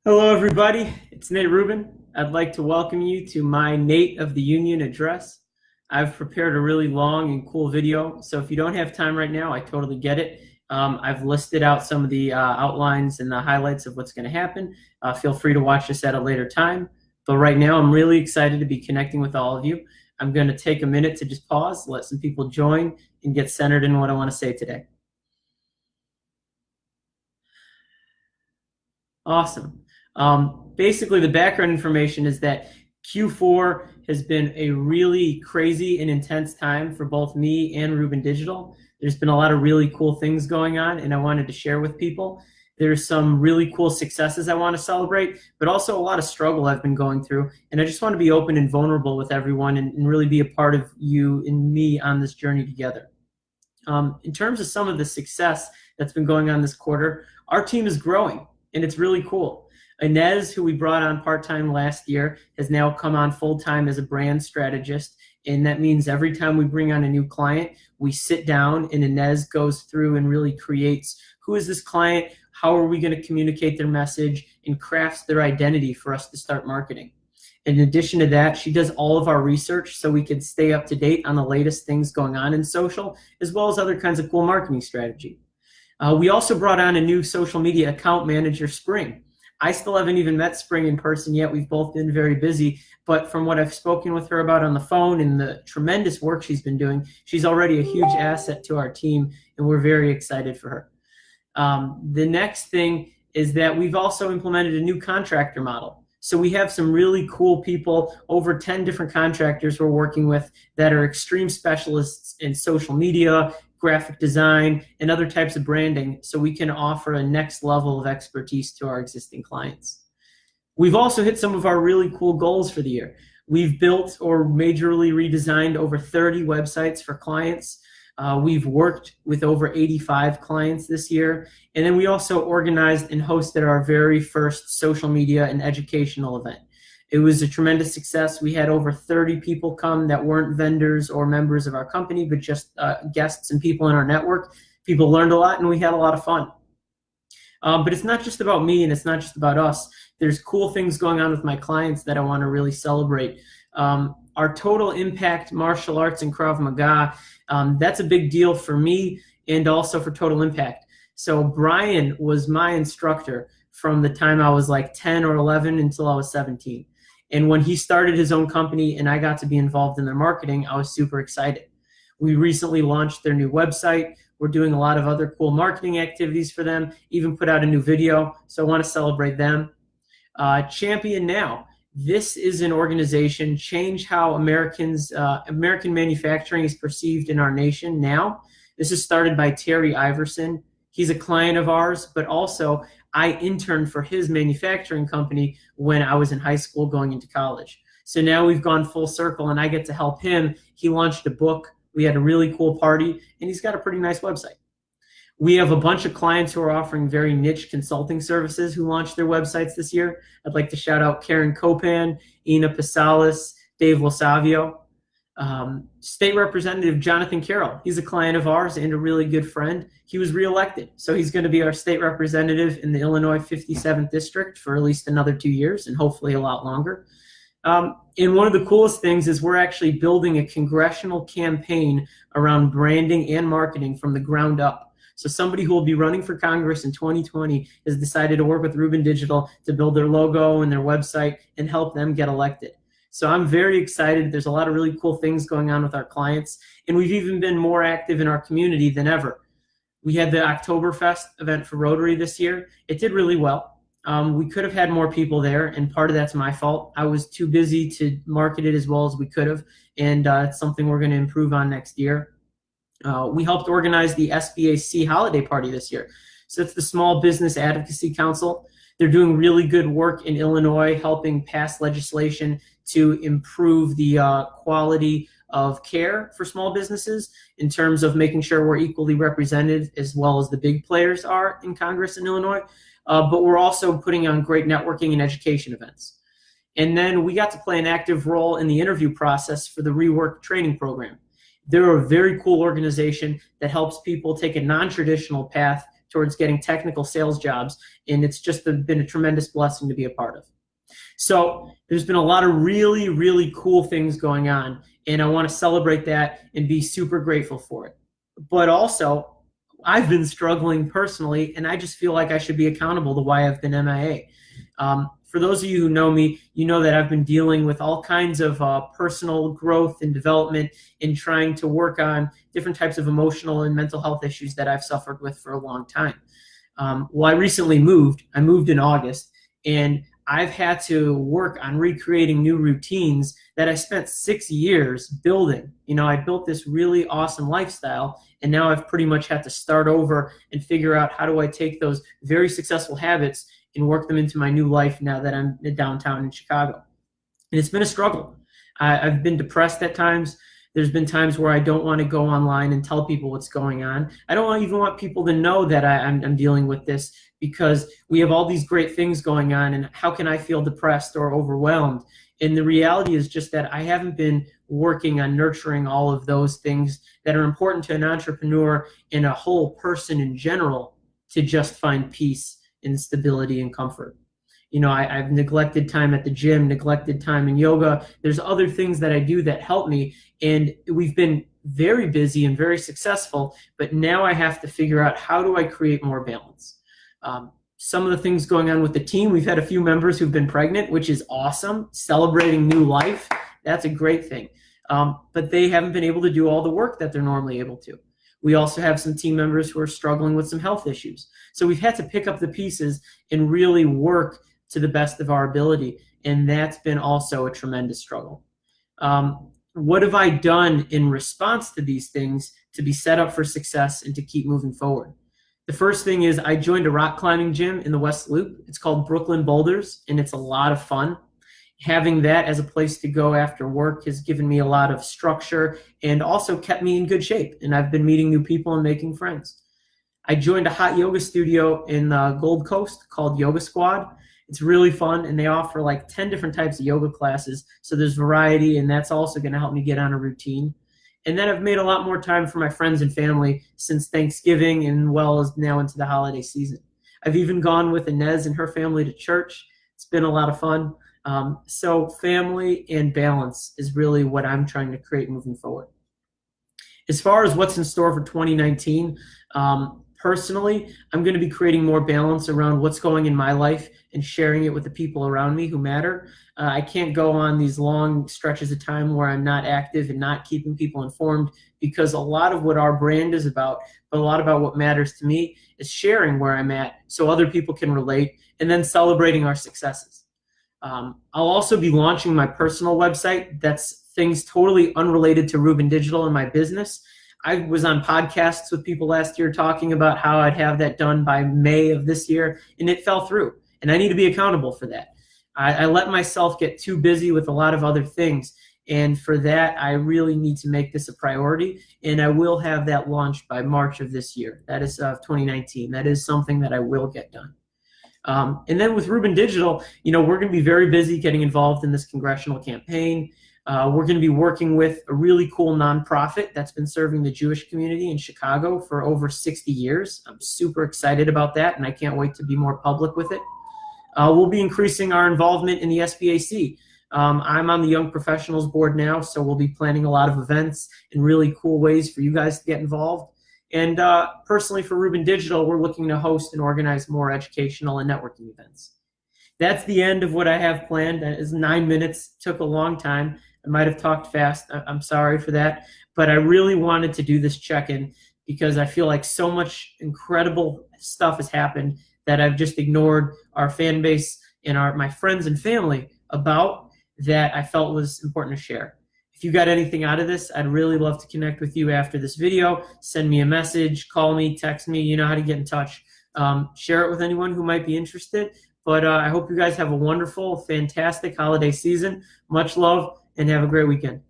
Hello, everybody. It's Nate Ruben. I'd like to welcome you to my Nate of the Union address. I've prepared a really long and cool video, so if you don't have time right now, I totally get it. I've listed out some of the outlines and the highlights of what's going to happen. Feel free to watch this at a later time. But right now, I'm really excited to be connecting with all of you. I'm going to take a minute to just pause, let some people join, and get centered in what I want to say today. Awesome. Basically, the background information is that Q4 has been a really crazy and intense time for both me and Ruben Digital. There's been a lot of really cool things going on, and I wanted to share with people. There's some really cool successes I want to celebrate, but also a lot of struggle I've been going through. And I just want to be open and vulnerable with everyone and really be a part of you and me on this journey together. In terms of some of the success that's been going on this quarter, our team is growing, and it's really cool. Ynez, who we brought on part-time last year, has now come on full-time as a brand strategist. And that means every time we bring on a new client, we sit down and Ynez goes through and really creates who is this client, how are we going to communicate their message, and crafts their identity for us to start marketing. In addition to that, she does all of our research so we can stay up to date on the latest things going on in social, as well as other kinds of cool marketing strategy. We also brought on a new social media account manager, Spring. I still haven't even met Spring in person yet. We've both been very busy, but from what I've spoken with her about on the phone and the tremendous work she's been doing, she's already a huge asset to our team, and we're very excited for her. The next thing is that we've also implemented a new contractor model. So we have some really cool people, over 10 different contractors we're working with that are extreme specialists in social media, graphic design, and other types of branding, so we can offer a next level of expertise to our existing clients. We've also hit some of our really cool goals for the year. We've built or majorly redesigned over 30 websites for clients. We've worked with over 85 clients this year. And then we also organized and hosted our very first social media and educational event. It was a tremendous success. We had over 30 people come that weren't vendors or members of our company, but just guests and people in our network. People learned a lot, and we had a lot of fun. But it's not just about me, and it's not just about us. There's cool things going on with my clients that I want to really celebrate. Our Total Impact Martial Arts and Krav Maga, that's a big deal for me and also for Total Impact. So Brian was my instructor from the time I was like 10 or 11 until I was 17. And when he started his own company and I got to be involved in their marketing, I was super excited. We recently launched their new website. We're doing a lot of other cool marketing activities for them, even put out a new video. So I want to celebrate them. ChampionNow. This is an organization, change how American manufacturing is perceived in our nation now. This is started by Terry Iverson. He's a client of ours, but also I interned for his manufacturing company when I was in high school going into college. So now we've gone full circle and I get to help him. He launched a book. We had a really cool party, and he's got a pretty nice website. We have a bunch of clients who are offering very niche consulting services who launched their websites this year. I'd like to shout out Karen Kopan, Pasalis, Dave LoSavio. State Representative Jonathan Carroll, he's a client of ours and a really good friend. He was reelected, so he's going to be our state representative in the Illinois 57th District for at least another 2 years and hopefully a lot longer. And one of the coolest things is we're actually building a congressional campaign around branding and marketing from the ground up. So somebody who will be running for Congress in 2020 has decided to work with Ruben Digital to build their logo and their website and help them get elected. So I'm very excited. There's a lot of really cool things going on with our clients, and we've even been more active in our community than ever. We had the Oktoberfest event for Rotary this year. It did really well. We could have had more people there, and part of that's my fault. I was too busy to market it as well as we could have, and it's something we're going to improve on next year. We helped organize the SBAC holiday party this year. So it's the Small Business Advocacy Council. They're doing really good work in Illinois, helping pass legislation to improve the quality of care for small businesses in terms of making sure we're equally represented as well as the big players are in Congress in Illinois. But we're also putting on great networking and education events. And then we got to play an active role in the interview process for the Rework training program. They're a very cool organization that helps people take a non-traditional path towards getting technical sales jobs, and it's just been a tremendous blessing to be a part of. So there's been a lot of really, really cool things going on, and I want to celebrate that and be super grateful for it. But also, I've been struggling personally, and I just feel like I should be accountable to why I've been MIA. For those of you who know me, you know that I've been dealing with all kinds of personal growth and development in trying to work on different types of emotional and mental health issues that I've suffered with for a long time. Well, I recently moved. I moved in August, and I've had to work on recreating new routines that I spent 6 years building. You know, I built this really awesome lifestyle, and now I've pretty much had to start over and figure out how do I take those very successful habits and work them into my new life now that I'm downtown in Chicago. And it's been a struggle. I've been depressed at times. There's been times where I don't want to go online and tell people what's going on. I don't even want people to know that I'm dealing with this, because we have all these great things going on, and how can I feel depressed or overwhelmed? And the reality is just that I haven't been working on nurturing all of those things that are important to an entrepreneur and a whole person in general to just find peace and stability and comfort. You know, I've neglected time at the gym, neglected time in yoga. There's other things that I do that help me, and we've been very busy and very successful, but now I have to figure out, how do I create more balance? Some of the things going on with the team, we've had a few members who've been pregnant, which is awesome. Celebrating new life, that's a great thing. But they haven't been able to do all the work that they're normally able to. We also have some team members who are struggling with some health issues. So we've had to pick up the pieces and really work to the best of our ability, and that's been also a tremendous struggle. What have I done in response to these things to be set up for success and to keep moving forward? The first thing is I joined a rock climbing gym in the West Loop. It's called Brooklyn Boulders, and it's a lot of fun. Having that as a place to go after work has given me a lot of structure and also kept me in good shape, and I've been meeting new people and making friends. I joined a hot yoga studio in the Gold Coast called Yoga Squad. It's really fun, and they offer like 10 different types of yoga classes, so there's variety, and that's also going to help me get on a routine. And then I've made a lot more time for my friends and family since Thanksgiving, and well as now into the holiday season. I've even gone with Ynez and her family to church. It's been a lot of fun. So family and balance is really what I'm trying to create moving forward. As far as what's in store for 2019, personally, I'm going to be creating more balance around what's going in my life and sharing it with the people around me who matter. I can't go on these long stretches of time where I'm not active and not keeping people informed, because a lot of what our brand is about, but a lot about what matters to me, is sharing where I'm at so other people can relate, and then celebrating our successes. I'll also be launching my personal website. That's things totally unrelated to Ruben Digital and my business. I was on podcasts with people last year talking about how I'd have that done by May of this year, and it fell through. And I need to be accountable for that. I let myself get too busy with a lot of other things. And for that, I really need to make this a priority. And I will have that launched by March of this year. That is 2019. That is something that I will get done. And then with Ruben Digital, you know, we're going to be very busy getting involved in this congressional campaign. We're going to be working with a really cool nonprofit that's been serving the Jewish community in Chicago for over 60 years. I'm super excited about that, and I can't wait to be more public with it. We'll be increasing our involvement in the SBAC. I'm on the Young Professionals Board now, so we'll be planning a lot of events and really cool ways for you guys to get involved. And personally for Ruben Digital, we're looking to host and organize more educational and networking events. That's the end of what I have planned. That is 9 minutes. Took a long time. I might have talked fast. I'm sorry for that. But I really wanted to do this check-in because I feel like so much incredible stuff has happened that I've just ignored our fan base and my friends and family about, that I felt was important to share. If you got anything out of this, I'd really love to connect with you after this video. Send me a message, call me, text me. You know how to get in touch. Share it with anyone who might be interested. But I hope you guys have a wonderful, fantastic holiday season. Much love, and have a great weekend.